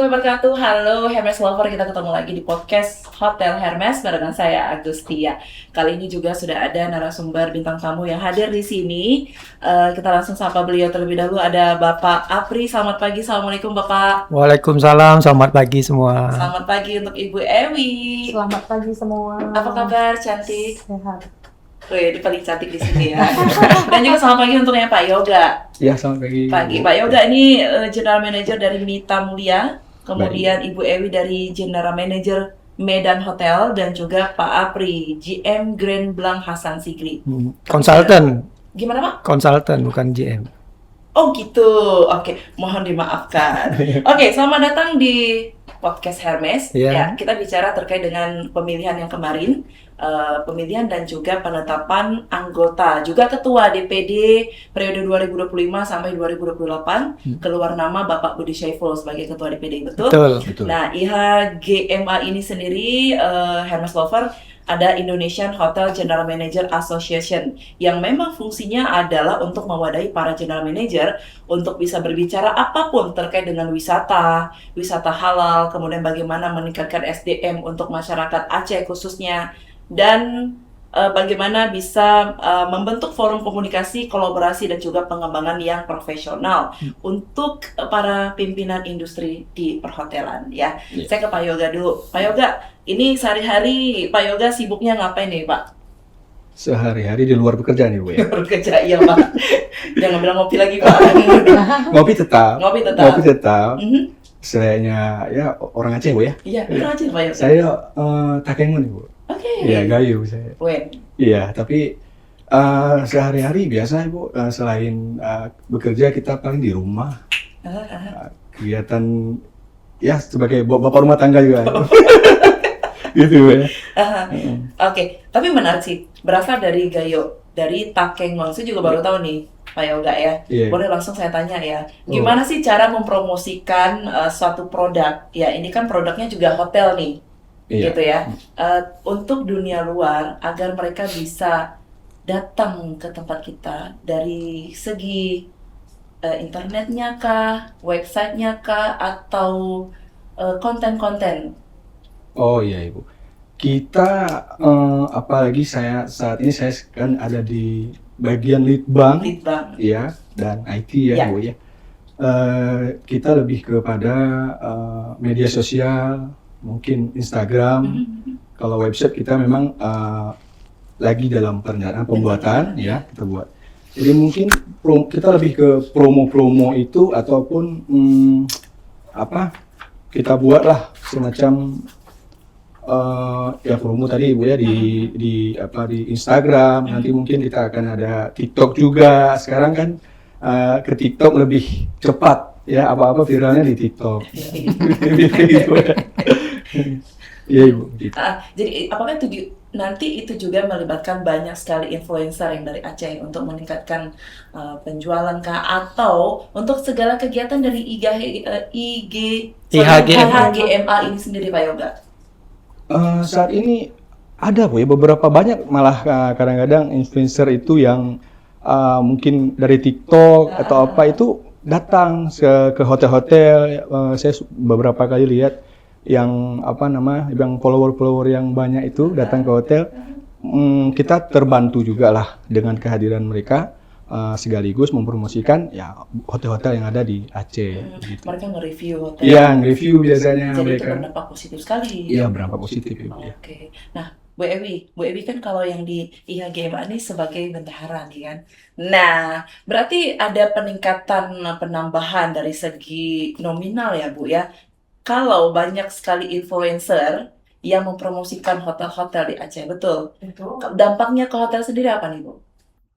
wabarakatuh. Halo Hermes Lover, kita ketemu lagi di podcast Hotel Hermes barengan saya Agustia. Kali ini juga sudah ada narasumber bintang tamu yang hadir di sini. Kita langsung sapa beliau terlebih dahulu. Ada Bapak Apri. Selamat pagi. Assalamualaikum Bapak. Waalaikumsalam, selamat pagi semua. Selamat pagi untuk Ibu Ewi. Selamat pagi semua. Apa kabar? Cantik. Sehat. Dia paling cantik di sini ya. Dan juga selamat pagi untuk yang Pak Yoga. Ya, selamat pagi. Pak Yoga ini General Manager dari Mita Mulia, kemudian Ibu Ewi dari General Manager Medan Hotel, dan juga Pak Apri, GM Grand Blanc Hasan Sigri. Konsultan. Gimana Pak? Konsultan, bukan GM. Oh gitu, oke, mohon dimaafkan. Oke, selamat datang di podcast Hermes. Ya, kita bicara terkait dengan pemilihan yang kemarin, pemilihan dan juga penetapan anggota, juga ketua DPD periode 2025 sampai 2028, keluar nama Bapak Budi Syaiful sebagai ketua DPD, betul? Betul. Nah, IHGMA ini sendiri, Hermes Lover, ada Indonesian Hotel General Manager Association yang memang fungsinya adalah untuk mewadahi para general manager untuk bisa berbicara apapun terkait dengan wisata halal, kemudian bagaimana meningkatkan SDM untuk masyarakat Aceh khususnya, dan bagaimana bisa membentuk forum komunikasi, kolaborasi, dan juga pengembangan yang profesional untuk para pimpinan industri di perhotelan ya. Saya ke Pak Yoga dulu. Pak Yoga, ini sehari-hari Pak Yoga sibuknya ngapain nih Pak? Sehari-hari di luar bekerja nih Bu ya? Bekerja, iya Pak. Jangan bilang ngopi lagi Pak. Ngopi tetap. Setidaknya ya orang Aceh Bu ya? Iya, orang Aceh Pak Yoga. Saya Takengon nih Bu. Oke. Iya, Gayo saya. Iya, tapi sehari-hari biasa Bu, selain bekerja kita paling di rumah. Kegiatan ya sebagai bapak rumah tangga juga. Gitu ya. Oke, tapi menarik sih. Berasal dari Gayo, dari Takengon. Saya juga baru tahu nih, Pak Yoga ya. Boleh langsung saya tanya ya. Gimana sih cara mempromosikan suatu produk? Ya, ini kan produknya juga hotel nih. Gitu ya. Untuk dunia luar agar mereka bisa datang ke tempat kita dari segi internetnya kah, websitenya kah, atau konten-konten? Oh iya Ibu, kita apalagi saya saat ini saya kan ada di bagian Litbang, ya, dan IT ya Bu ya. Kita lebih kepada media sosial, mungkin Instagram. Kalau website kita memang lagi dalam perencanaan pembuatan ya, kita buat. Jadi mungkin kita lebih ke promo-promo itu ataupun kita buatlah semacam ya promo tadi Bu ya di Instagram. Nanti mungkin kita akan ada TikTok juga. Sekarang kan ke TikTok lebih cepat ya, apa-apa viralnya di TikTok. Iya Ibu. Jadi apakah nanti itu juga melibatkan banyak sekali influencer yang dari Aceh untuk meningkatkan penjualan kah, atau untuk segala kegiatan dari IHGMA ini sendiri Pak Yoga? Saat ini ada Bu ya, beberapa banyak malah kadang-kadang influencer itu yang mungkin dari TikTok atau apa itu datang ke hotel-hotel. Saya beberapa kali lihat yang yang follower yang banyak itu datang ke hotel. Kita terbantu juga lah dengan kehadiran mereka, sekaligus mempromosikan ya hotel-hotel yang ada di Aceh. Gitu. Mereka nge-review hotel. Iya, nge-review biasanya. Jadi mereka. Itu berdampak positif sekali. Iya, berdampak positif Ibu. Oke. Nah, Bu Ewi kan kalau yang di IHGMA ini sebagai bendahara nih kan. Nah, berarti ada peningkatan penambahan dari segi nominal ya Bu ya. Kalau banyak sekali influencer yang mempromosikan hotel-hotel di Aceh, betul? Dampaknya ke hotel sendiri apa nih Bu?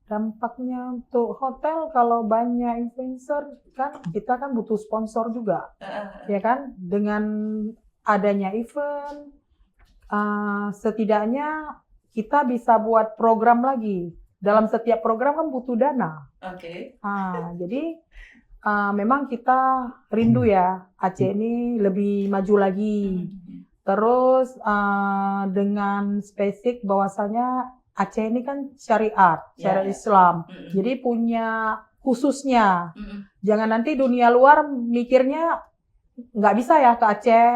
Dampaknya untuk hotel kalau banyak influencer kan kita kan butuh sponsor juga, ya kan? Dengan adanya event, setidaknya kita bisa buat program lagi. Dalam setiap program kan butuh dana. Jadi memang kita rindu ya Aceh ini lebih maju lagi. Terus dengan spesifik bahwasanya Aceh ini kan syariat Islam. Jadi punya khususnya. Jangan nanti dunia luar mikirnya nggak bisa ya ke Aceh.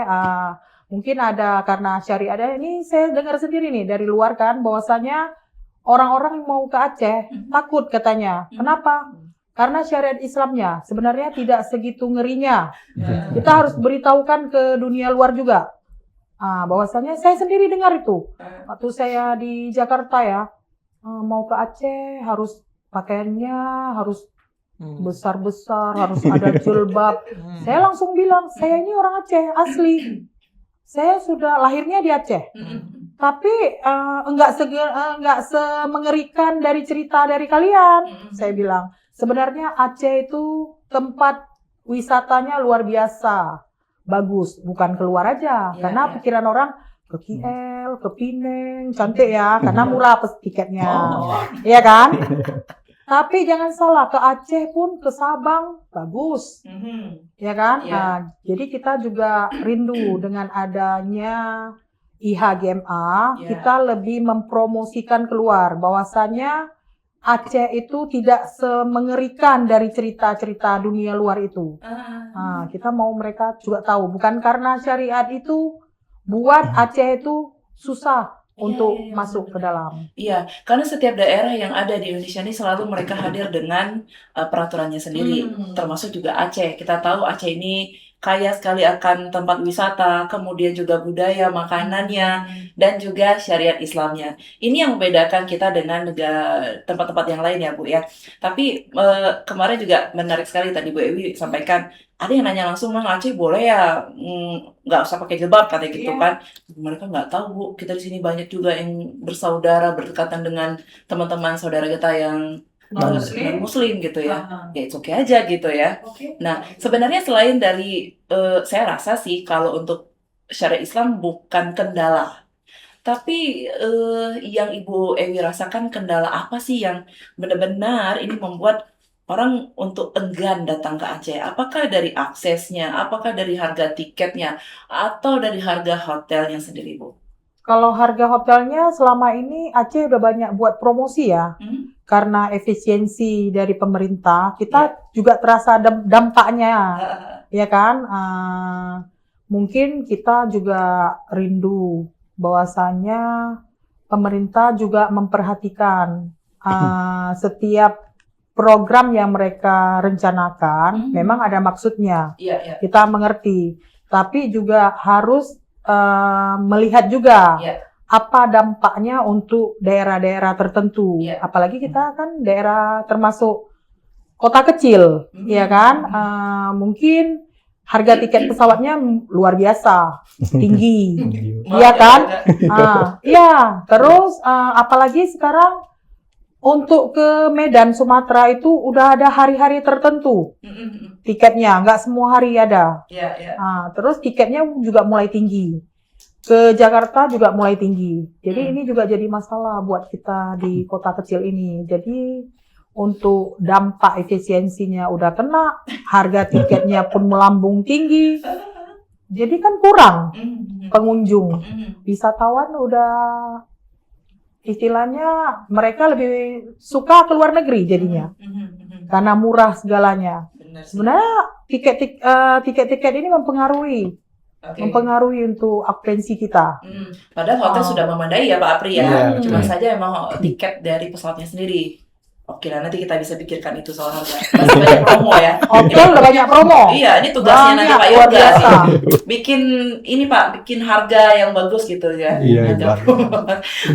Mungkin ada karena syariat. Ini saya dengar sendiri nih dari luar kan, bahwasanya orang-orang yang mau ke Aceh takut katanya. Kenapa? Karena syariat Islamnya sebenarnya tidak segitu ngerinya. Kita harus beritahukan ke dunia luar juga. Bahwasanya saya sendiri dengar itu. Waktu saya di Jakarta ya, mau ke Aceh harus pakaiannya harus besar-besar, harus ada jilbab. Saya langsung bilang, saya ini orang Aceh asli. Saya sudah lahirnya di Aceh. Tapi enggak semengerikan dari cerita dari kalian. Saya bilang, sebenarnya Aceh itu tempat wisatanya luar biasa. Bagus, bukan keluar aja. Karena pikiran orang ke KL, ke Pineng, cantik ya, karena murah tiketnya. Iya kan? Tapi jangan salah, ke Aceh pun, ke Sabang, bagus. Ya kan? Jadi kita juga rindu dengan adanya IHGMA, kita lebih mempromosikan keluar bahwasannya Aceh itu tidak semengerikan dari cerita-cerita dunia luar itu. Kita mau mereka juga tahu, bukan karena syariat itu buat Aceh itu susah untuk masuk ke dalam. Iya, karena setiap daerah yang ada di Indonesia ini selalu mereka hadir dengan peraturannya sendiri, termasuk juga Aceh. Kita tahu Aceh ini kaya sekali akan tempat wisata, kemudian juga budaya, makanannya, dan juga syariat Islamnya. Ini yang membedakan kita dengan tempat-tempat yang lain ya Bu ya. Tapi kemarin juga menarik sekali tadi Bu Ewi sampaikan, ada yang nanya langsung, Mang Aceh boleh ya nggak usah pakai jilbab katanya gitu kan. Mereka nggak tahu Bu, kita di sini banyak juga yang bersaudara, berdekatan dengan teman-teman saudara kita yang Muslim gitu ya. Ya it's okay aja gitu ya. Nah, sebenarnya selain dari saya rasa sih kalau untuk syariat Islam bukan kendala. Tapi yang Ibu Ewi rasakan kendala apa sih yang benar-benar ini membuat orang untuk enggan datang ke Aceh? Apakah dari aksesnya, apakah dari harga tiketnya, atau dari harga hotelnya sendiri, Bu? Kalau harga hotelnya selama ini Aceh udah banyak buat promosi ya. Karena efisiensi dari pemerintah, kita juga terasa dampaknya. Ya kan? Mungkin kita juga rindu bahwasanya pemerintah juga memperhatikan setiap program yang mereka rencanakan memang ada maksudnya. Kita mengerti. Tapi juga harus melihat juga apa dampaknya untuk daerah-daerah tertentu. Apalagi kita kan daerah termasuk kota kecil, ya kan? Mungkin harga tiket pesawatnya luar biasa, tinggi, iya kan? Iya. Terus apalagi sekarang untuk ke Medan, Sumatera itu udah ada hari-hari tertentu tiketnya, nggak semua hari ada. Terus tiketnya juga mulai tinggi. Ke Jakarta juga mulai tinggi. Jadi ini juga jadi masalah buat kita di kota kecil ini. Jadi untuk dampak efisiensinya udah kena, harga tiketnya pun melambung tinggi. Jadi kan kurang pengunjung. Wisatawan udah istilahnya mereka lebih suka ke luar negeri jadinya. Karena murah segalanya. Sebenarnya tiket-tiket ini mempengaruhi untuk okupansi kita. Padahal hotel sudah memadai ya Pak Apri ya. Cuma saja emang tiket dari pesawatnya sendiri. Oke, nah nanti kita bisa pikirkan itu soal harga. Masih banyak promo ya. Hotel udah banyak promo. Iya, ini tugasnya nanti Pak Yoga. Bikin harga yang bagus gitu ya. Iya,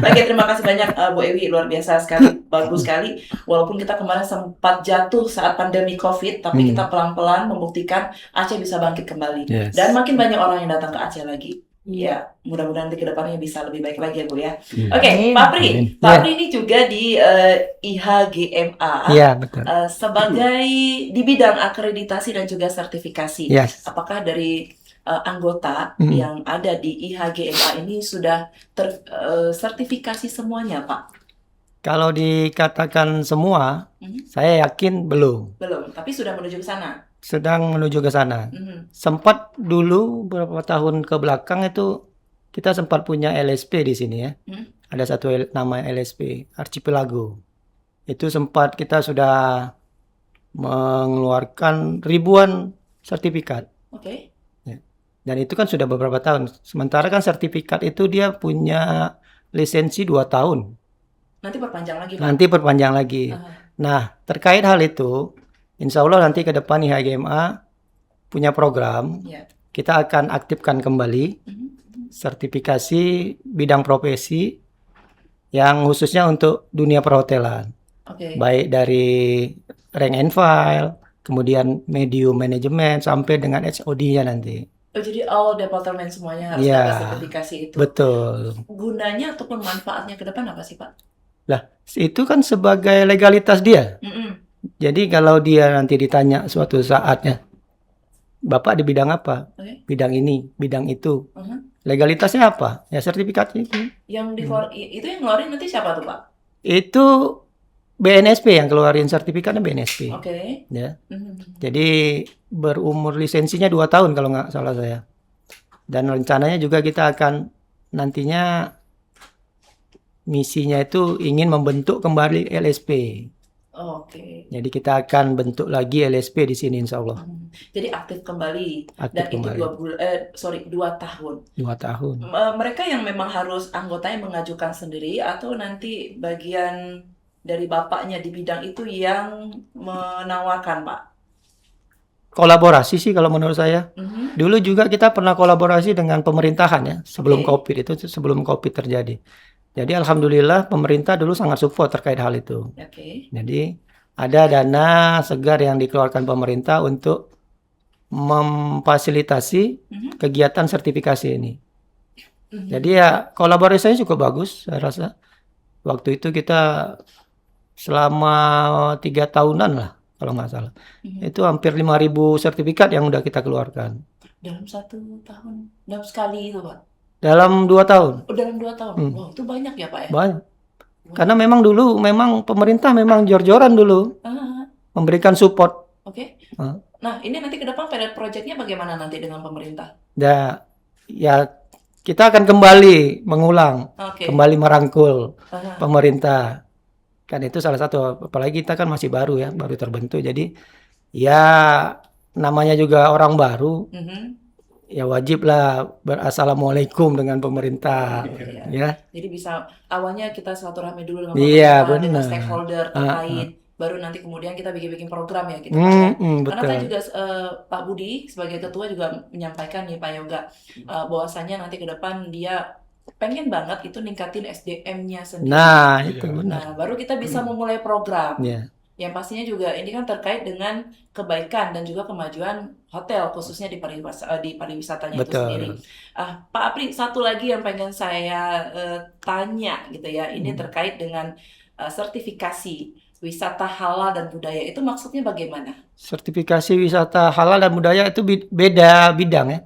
Lagi terima kasih banyak Bu Ewi, luar biasa sekali, bagus sekali. Walaupun kita kemarin sempat jatuh saat pandemi COVID, tapi kita pelan-pelan membuktikan Aceh bisa bangkit kembali. Dan makin banyak orang yang datang ke Aceh lagi. Ya, mudah-mudahan nanti ke depannya bisa lebih baik lagi ya Bu ya. Oke, Pak Apri ini juga di IHGMA. Iya, betul. Sebagai di bidang akreditasi dan juga sertifikasi. Apakah dari anggota yang ada di IHGMA ini sudah tersertifikasi semuanya, Pak? Kalau dikatakan semua, saya yakin belum. Belum, tapi sudah menuju ke sana. Sedang menuju ke sana. Sempat dulu beberapa tahun ke belakang itu kita sempat punya LSP di sini ya. Ada satu nama LSP, Archipelago. Itu sempat kita sudah mengeluarkan ribuan sertifikat. Dan itu kan sudah beberapa tahun. Sementara kan sertifikat itu dia punya lisensi 2 tahun. Nanti perpanjang lagi, Pak? Nanti perpanjang lagi. Nah, terkait hal itu, insya Allah nanti ke depan IHGMA punya program. Kita akan aktifkan kembali sertifikasi bidang profesi yang khususnya untuk dunia perhotelan. Baik dari rank and file, kemudian medium management, sampai dengan HOD-nya nanti. Jadi all departemen semuanya harus ada sertifikasi itu? Betul. Gunanya ataupun manfaatnya ke depan apa sih, Pak? Lah, itu kan sebagai legalitas dia. Jadi kalau dia nanti ditanya suatu saatnya, Bapak di bidang apa? Bidang ini, bidang itu. Legalitasnya apa? Ya sertifikat itu. Itu yang ngeluarin nanti siapa tuh, Pak? Itu BNSP yang keluarin sertifikatnya BNSP. Ya. Jadi berumur lisensinya 2 tahun kalau nggak salah saya. Dan rencananya juga kita akan nantinya misinya itu ingin membentuk kembali LSP. Jadi kita akan bentuk lagi LSP di sini insya Allah. Jadi aktif kembali. Dan itu 2 tahun. 2 tahun. Mereka yang memang harus anggotanya mengajukan sendiri atau nanti bagian dari bapaknya di bidang itu yang menawarkan, Pak? Kolaborasi sih kalau menurut saya. Dulu juga kita pernah kolaborasi dengan pemerintahan ya sebelum COVID itu, sebelum COVID terjadi. Jadi alhamdulillah pemerintah dulu sangat support terkait hal itu. Jadi ada dana segar yang dikeluarkan pemerintah untuk memfasilitasi kegiatan sertifikasi ini. Jadi ya kolaborasinya cukup bagus saya rasa. Waktu itu kita selama 3 tahunan lah kalau nggak salah. Itu hampir 5.000 sertifikat yang udah kita keluarkan. Dalam 1 tahun? Dalam sekali itu, Pak? Dalam 2 tahun. Dalam 2 tahun? Wow, itu banyak ya, Pak ya? Banyak. Karena memang dulu, pemerintah memang jor-joran dulu. Memberikan support. Nah, ini nanti ke depan pilot project-nya bagaimana nanti dengan pemerintah? Ya kita akan kembali mengulang. Kembali merangkul pemerintah. Kan itu salah satu, apalagi kita kan masih baru ya, baru terbentuk. Jadi ya namanya juga orang baru. Ya wajiblah berassalamualaikum dengan pemerintah, ya. Jadi bisa awalnya kita silaturahmi dulu dengan pemerintah, dengan stakeholder terkait, baru nanti kemudian kita bikin program ya gitu. Karena tadi juga Pak Budi sebagai ketua juga menyampaikan nih Pak Yoga, bahwasannya nanti ke depan dia pengen banget itu ningkatin SDM-nya sendiri. Nah, itu benar. Nah, baru kita bisa memulai program. Yang pastinya juga ini kan terkait dengan kebaikan dan juga kemajuan hotel khususnya di pariwisatanya itu sendiri. Pak Apri, satu lagi yang pengen saya tanya gitu ya, ini terkait dengan sertifikasi wisata halal dan budaya, itu maksudnya bagaimana? Sertifikasi wisata halal dan budaya itu beda bidang ya.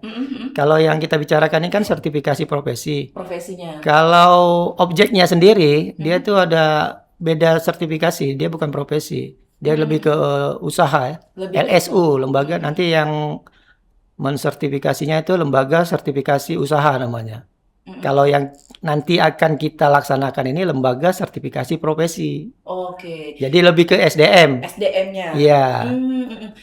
Kalau yang kita bicarakan ini kan sertifikasi profesinya. Kalau objeknya sendiri, dia tuh ada beda sertifikasi, dia bukan profesi, dia lebih ke usaha ya. LSU, lembaga nanti yang mensertifikasinya itu lembaga sertifikasi usaha namanya. Kalau yang nanti akan kita laksanakan ini lembaga sertifikasi profesi. Jadi lebih ke SDM. SDM-nya. Iya.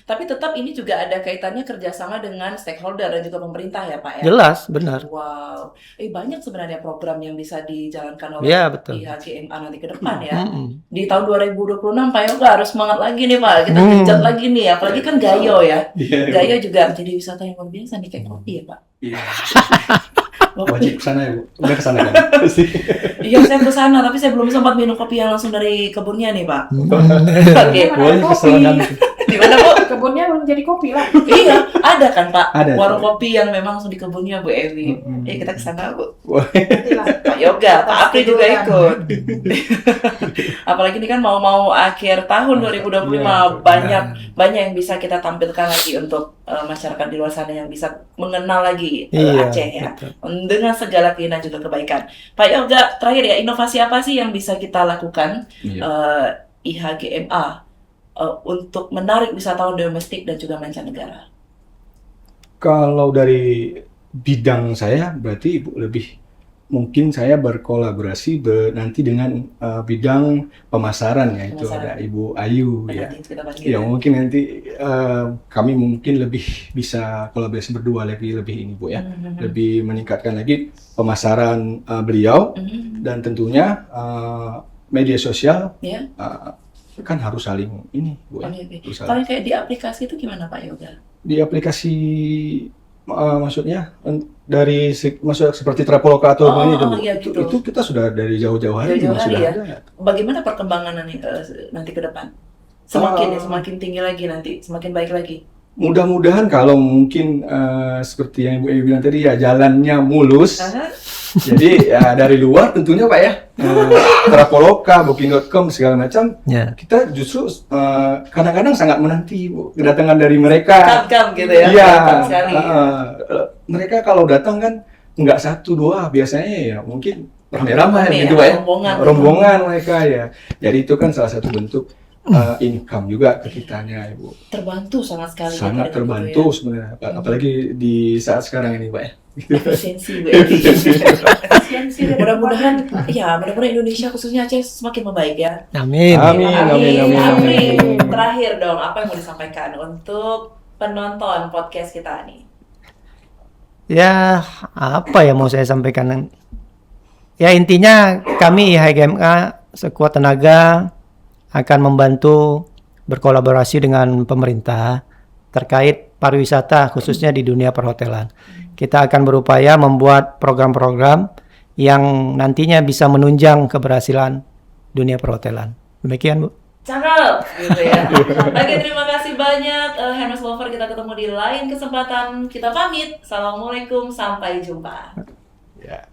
Tapi tetap ini juga ada kaitannya kerjasama dengan stakeholder dan juga pemerintah ya Pak ya? Jelas, benar. Wow. Banyak sebenarnya program yang bisa dijalankan oleh IHGMA nanti ke depan ya. Di tahun 2026 Pak Yoga harus semangat lagi nih Pak. Kita genjot lagi nih. Apalagi kan Gayo ya. Gayo juga menjadi wisata yang luar biasa nih kayak kopi ya Pak. Wajib kesana ya Bu? Udah kesana kan? Iya saya kesana, tapi saya belum sempat minum kopi yang langsung dari kebunnya nih Pak. Di mana Bu? Kebunnya belum jadi kopi lah. Iya, ada kan Pak? Warung kopi yang memang langsung di kebunnya Bu Evi. Kita kesana Bu. Pak Yoga, Pak Apri juga ikut. Apalagi ini kan mau akhir tahun 2025, banyak yang bisa kita tampilkan lagi untuk masyarakat di luar sana yang bisa mengenal lagi Aceh ya. Dengan segala keinginan juga kebaikan. Pak Yoga, terakhir ya, inovasi apa sih yang bisa kita lakukan IHGMA untuk menarik wisatawan domestik dan juga mancanegara? Kalau dari bidang saya berarti Ibu lebih mungkin saya berkolaborasi nanti dengan bidang pemasaran, yaitu ada Ibu Ayu ya. Ya mungkin nanti kami mungkin lebih bisa kolaborasi berdua lebih ini Bu ya. Lebih meningkatkan lagi pemasaran beliau dan tentunya media sosial kan harus saling ini Bu ya. Kalau kayak di aplikasi itu gimana Pak Yoga? Di aplikasi maksudnya dari maksudnya seperti Traveloka atau gitu. Itu kita sudah dari jauh-jauh hari sudah ada. Bagaimana perkembangan nanti ke depan? Semakin tinggi lagi nanti, semakin baik lagi. Mudah-mudahan kalau mungkin seperti yang Ibu bilang tadi ya jalannya mulus. Jadi ya dari luar tentunya Pak ya, Traveloka, Booking.com segala macam, kita justru kadang-kadang sangat menanti Bu, kedatangan dari mereka. Gitu ya. Iya. Mereka kalau datang kan nggak 1-2 biasanya ya mungkin ramai-ramai gitu Pak ya. Rombongan mereka ya. Jadi itu kan salah satu bentuk income juga ke kitanya Ibu. Terbantu sangat sekali. Sangat terbantu sebenarnya, apalagi di saat sekarang ini Pak ya. Efisiensi. Mudah-mudahan Indonesia khususnya Aceh semakin membaik ya. Amin. Terakhir dong, apa yang mau disampaikan untuk penonton podcast kita nih? Ya, apa ya mau saya sampaikan? Ya intinya kami IHGMK sekuat tenaga akan membantu berkolaborasi dengan pemerintah terkait pariwisata khususnya di dunia perhotelan. Kita akan berupaya membuat program-program yang nantinya bisa menunjang keberhasilan dunia perhotelan. Demikian Bu. Cakep gitu ya. Oke, terima kasih banyak Hermes Lover. Kita ketemu di lain kesempatan. Kita pamit. Assalamualaikum, sampai jumpa. Ya.